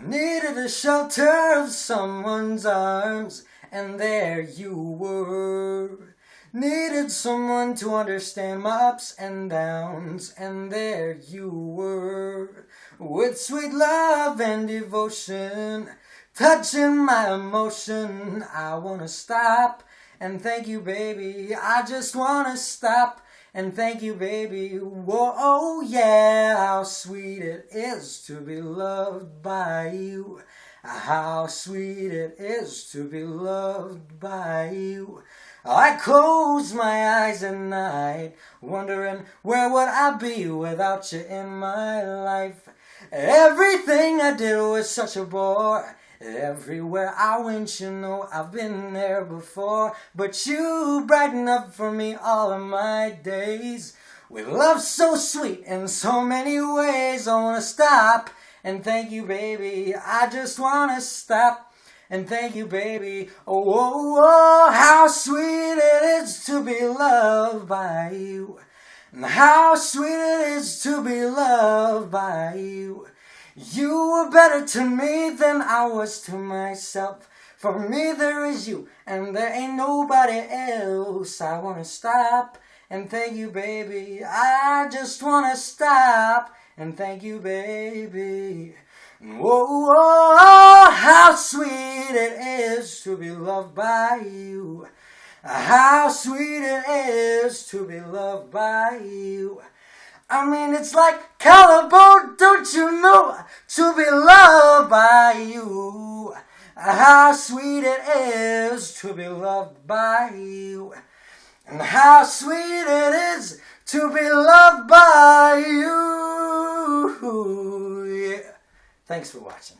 Needed the shelter of someone's arms, and there you were. Needed someone to understand my ups and downs, and there you were. With sweet love and devotion, touching my emotion. I wanna stop and thank you, baby. I just wanna stop and thank you, baby. Whoa, oh yeah, how sweet it is to be loved by you. How sweet it is to be loved by you. I close my eyes at night, wondering where would I be without you in my life. Everything I did was such a bore. Everywhere I went, you know I've been there before. But you brighten up for me all of my days. With love so sweet in so many ways. I wanna stop and thank you, baby. I just wanna stop and thank you, baby. Oh, oh, oh, how sweet it is to be loved by you. And how sweet it is to be loved by you. You were better to me than I was to myself. For me there is you, and there ain't nobody else. I wanna stop and thank you, baby. I just wanna stop and thank you, baby. Whoa, whoa, oh, how sweet it is to be loved by you. How sweet it is to be loved by you. I mean, it's like Calibo, don't you know, to be loved by you. How sweet it is to be loved by you. And how sweet it is to be loved by you. Yeah. Thanks for watching.